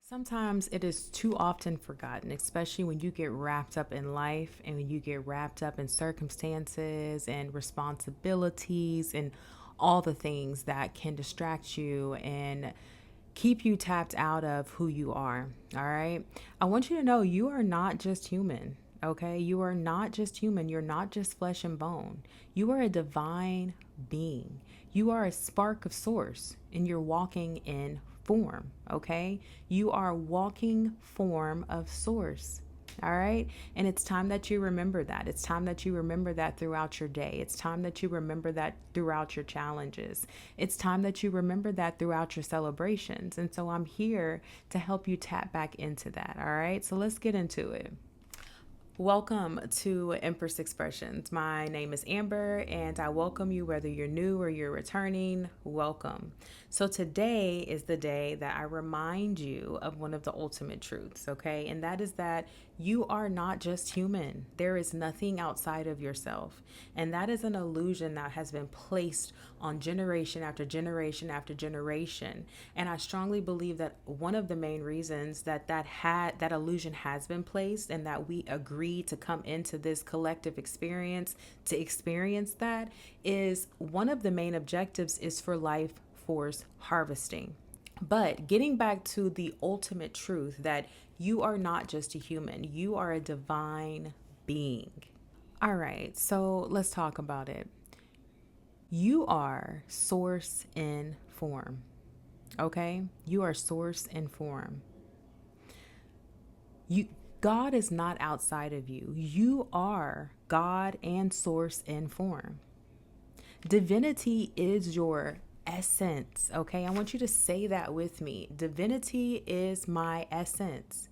Sometimes it is too often forgotten, especially when you get wrapped up in life and when you get wrapped up in circumstances and responsibilities and all the things that can distract you and keep you tapped out of who you are. All right. I want you to know you are not just human. Okay. You are not just human. You're not just flesh and bone. You are a divine being. You are a spark of source and you're walking in form. Okay. You are a walking form of source. All right. And it's time that you remember that. It's time that you remember that throughout your day. It's time that you remember that throughout your challenges. It's time that you remember that throughout your celebrations. And so I'm here to help you tap back into that. All right. So let's get into it. Welcome to Empress Expressions. My name is Amber, and I welcome you whether you're new or you're returning. Welcome. So, today is the day that I remind you of one of the ultimate truths, okay? And that is that you are not just human, there is nothing outside of yourself. And that is an illusion that has been placed on generation after generation after generation. And I strongly believe that one of the main reasons that illusion has been placed and that we agree to come into this collective experience to experience that is one of the main objectives is for life force harvesting. But getting back to the ultimate truth that you are not just a human, you are a divine being. All right, so let's talk about it. You are source in form. Okay? You are source in form. You God is not outside of you. You are God and source in form. Divinity is your essence. Okay? I want you to say that with me. Divinity is my essence.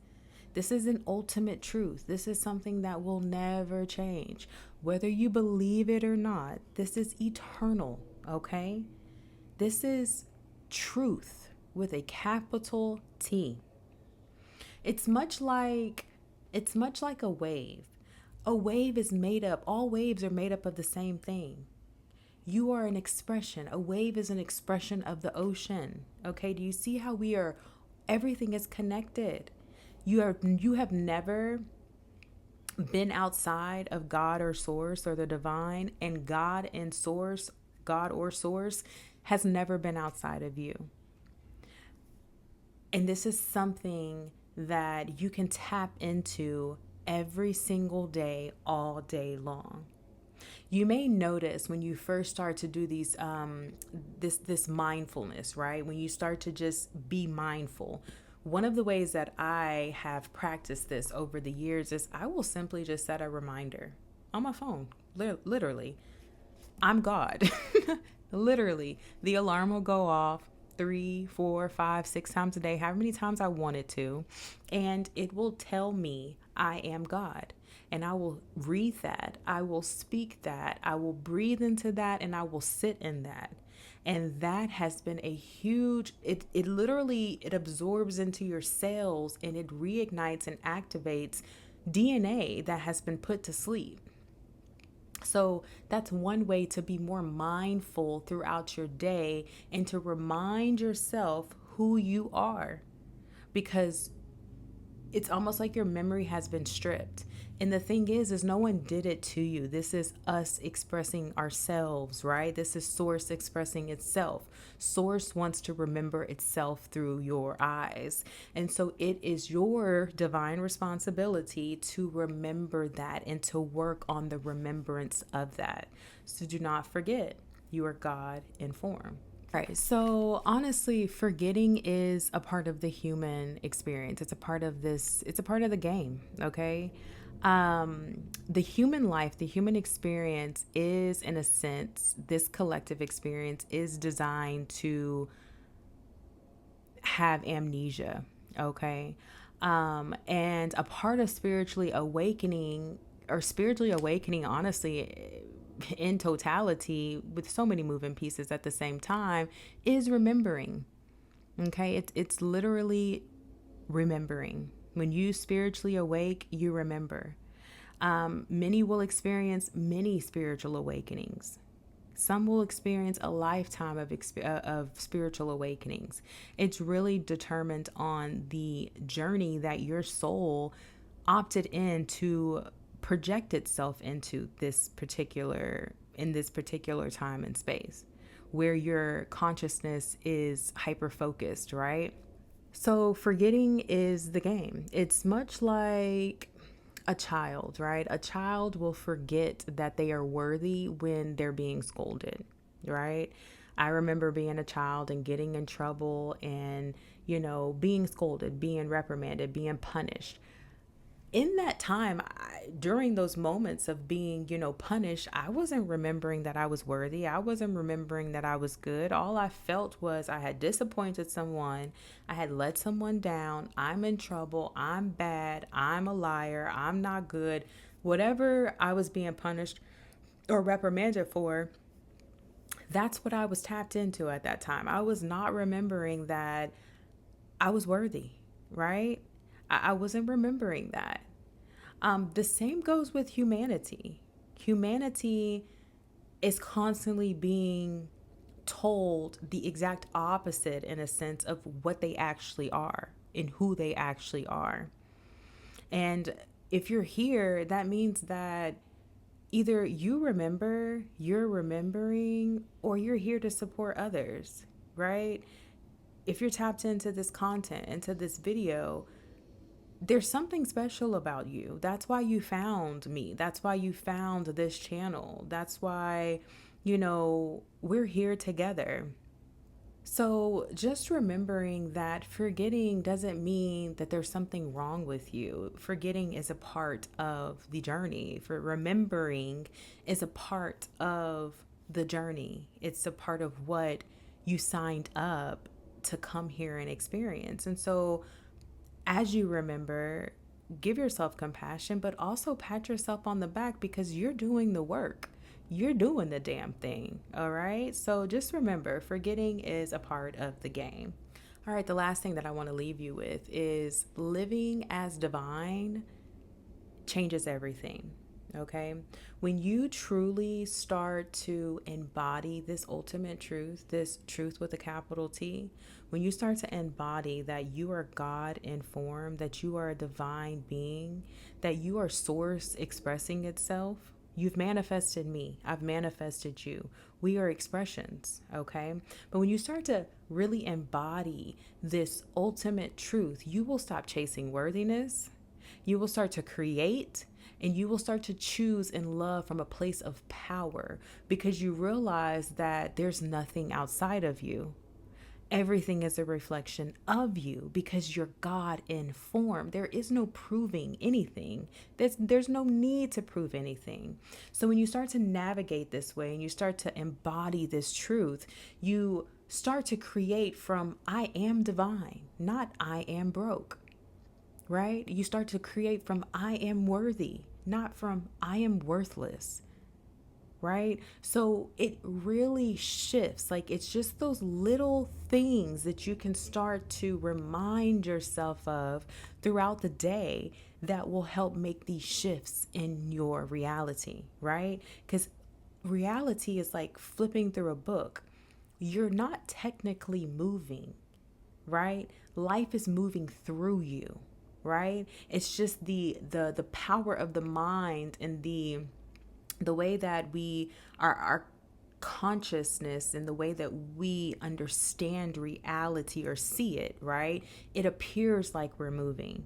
This is an ultimate truth. This is something that will never change. Whether you believe it or not, this is eternal, okay? This is truth with a capital T. It's much like a wave. A wave is made up, all waves are made up of the same thing. You are an expression. A wave is an expression of the ocean. Okay? Do you see how everything is connected? You have never been outside of God or source or the divine, and God and source, God or source has never been outside of you. And this is something that you can tap into every single day, all day long. You may notice when you first start to do this mindfulness, right? When you start to just be mindful, one of the ways that I have practiced this over the years is I will simply just set a reminder on my phone. Literally, I'm God. Literally, the alarm will go off 3, 4, 5, 6 times a day, however many times I want it to, and it will tell me I am God. And I will read that, I will speak that, I will breathe into that, and I will sit in that. And that has been a huge, it literally, it absorbs into your cells and it reignites and activates DNA that has been put to sleep. So that's one way to be more mindful throughout your day and to remind yourself who you are, because it's almost like your memory has been stripped. And the thing is no one did it to you. This is us expressing ourselves, right? This is source expressing itself. Source wants to remember itself through your eyes. And so it is your divine responsibility to remember that and to work on the remembrance of that. So do not forget, you are God in form. Right. So honestly, forgetting is a part of the human experience. It's a part of it's a part of the game. Okay. The human life, the human experience is, in a sense, this collective experience is designed to have amnesia. Okay. And a part of spiritually awakening, honestly, in totality, with so many moving pieces at the same time, is remembering. Okay, it's literally remembering. When you spiritually awake, you remember. Many will experience many spiritual awakenings. Some will experience a lifetime of spiritual awakenings. It's really determined on the journey that your soul opted in to project itself into this particular time and space where your consciousness is hyper focused, right? So forgetting is the game. It's much like a child, right? A child will forget that they are worthy when they're being scolded, right? I remember being a child and getting in trouble and, being scolded, being reprimanded, being punished. In that time, during those moments of being, punished, I wasn't remembering that I was worthy. I wasn't remembering that I was good. All I felt was I had disappointed someone. I had let someone down. I'm in trouble. I'm bad. I'm a liar. I'm not good. Whatever I was being punished or reprimanded for, that's what I was tapped into at that time. I was not remembering that I was worthy, right? I wasn't remembering that. The same goes with humanity. Humanity is constantly being told the exact opposite in a sense of what they actually are and who they actually are. And if you're here, that means that either you're remembering, or you're here to support others, right? If you're tapped into this content, into this video, there's something special about you. That's why you found me. That's why you found this channel. That's why, we're here together. So just remembering that forgetting doesn't mean that there's something wrong with you. Forgetting is a part of the journey. For remembering is a part of the journey. It's a part of what you signed up to come here and experience. And so as you remember, give yourself compassion, but also pat yourself on the back because you're doing the work. You're doing the damn thing. All right. So just remember, forgetting is a part of the game. All right. The last thing that I want to leave you with is living as divine changes everything. Okay. When you truly start to embody this ultimate truth, this truth with a capital T, when you start to embody that you are God in form, that you are a divine being, that you are source expressing itself, you've manifested me. I've manifested you. We are expressions, okay? But when you start to really embody this ultimate truth, you will stop chasing worthiness. You will start to create, and you will start to choose and love from a place of power because you realize that there's nothing outside of you. Everything is a reflection of you because you're God in form. There is no proving anything. There's no need to prove anything. So when you start to navigate this way and you start to embody this truth, you start to create from I am divine, not I am broke, right? You start to create from I am worthy, not from I am worthless. Right? So it really shifts. Like it's just those little things that you can start to remind yourself of throughout the day that will help make these shifts in your reality, right? Because reality is like flipping through a book. You're not technically moving, right? Life is moving through you, right? It's just the power of the mind and the way that we our consciousness and the way that we understand reality or see it, right? It appears like we're moving,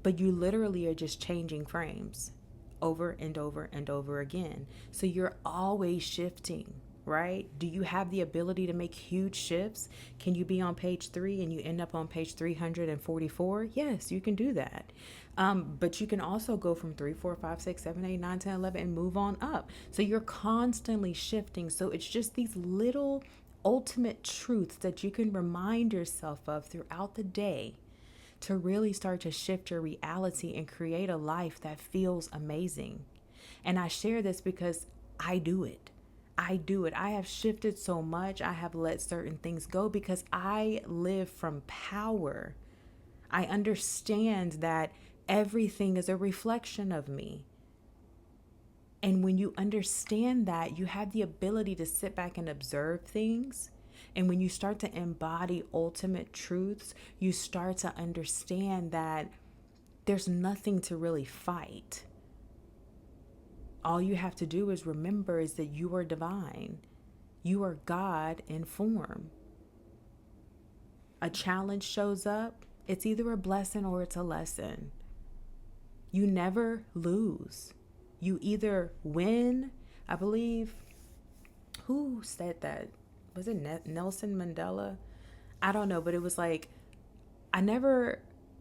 but you literally are just changing frames over and over and over again. So you're always shifting, right? Do you have the ability to make huge shifts? Can you be on page 3 and you end up on page 344? Yes, you can do that. But you can also go from 3, 4, 5, 6, 7, 8, 9, 10, 11 and move on up. So you're constantly shifting. So it's just these little ultimate truths that you can remind yourself of throughout the day to really start to shift your reality and create a life that feels amazing. And I share this because I do it. I do it. I have shifted so much. I have let certain things go because I live from power. I understand that everything is a reflection of me. And when you understand that, you have the ability to sit back and observe things. And when you start to embody ultimate truths, you start to understand that there's nothing to really fight. All you have to do is remember is that you are divine. You are God in form. A challenge shows up, it's either a blessing or it's a lesson. You never lose. You either win. I believe, who said that? Was it Nelson Mandela? I don't know, but it was like, I never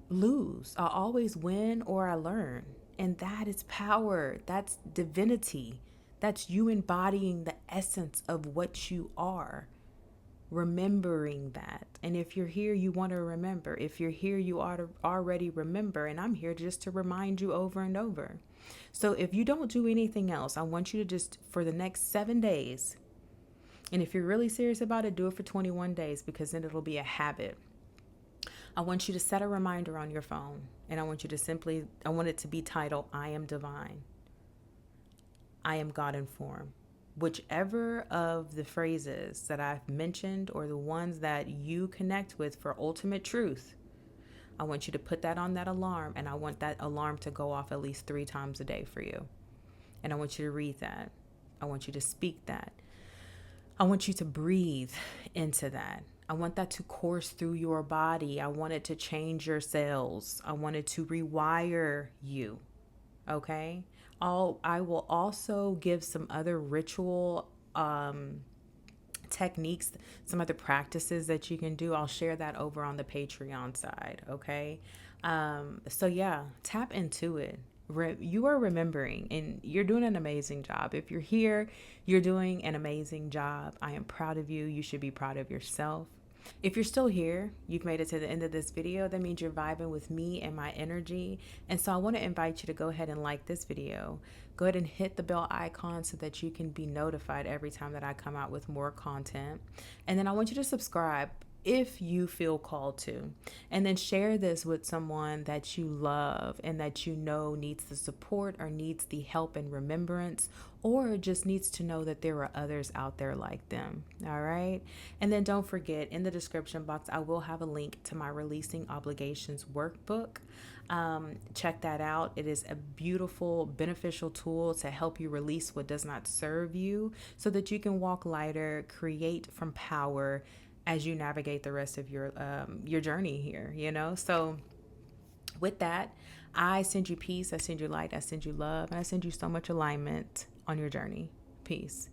lose. I always win or I learn. And that is power. That's divinity. That's you embodying the essence of what you are. Remembering that. And if you're here, you want to remember. If you're here, you ought to already remember. And I'm here just to remind you over and over. So if you don't do anything else, I want you to just, for the next 7 days, and if you're really serious about it, do it for 21 days, because then it'll be a habit. I want you to set a reminder on your phone, and I want you to I want it to be titled, I am divine. I am God in form. Whichever of the phrases that I've mentioned or the ones that you connect with for ultimate truth, I want you to put that on that alarm, and I want that alarm to go off at least 3 times a day for you. And I want you to read that. I want you to speak that. I want you to breathe into that. I want that to course through your body. I want it to change your cells. I want it to rewire you. Okay? I will also give some other ritual techniques, some other practices that you can do. I'll share that over on the Patreon side. Okay? So yeah, tap into it. You are remembering, and you're doing an amazing job. If you're here, you're doing an amazing job. I am proud of you. You should be proud of yourself. If you're still here, you've made it to the end of this video, that means you're vibing with me and my energy. And so I want to invite you to go ahead and like this video. Go ahead and hit the bell icon so that you can be notified every time that I come out with more content. And then I want you to subscribe if you feel called to, and then share this with someone that you love and that you know needs the support or needs the help and remembrance, or just needs to know that there are others out there like them. All right. And then don't forget, in the description box, I will have a link to my Releasing Obligations workbook. Check that out. It is a beautiful, beneficial tool to help you release what does not serve you so that you can walk lighter, create from power, as you navigate the rest of your journey here, you know? So with that, I send you peace, I send you light, I send you love, and I send you so much alignment on your journey. Peace.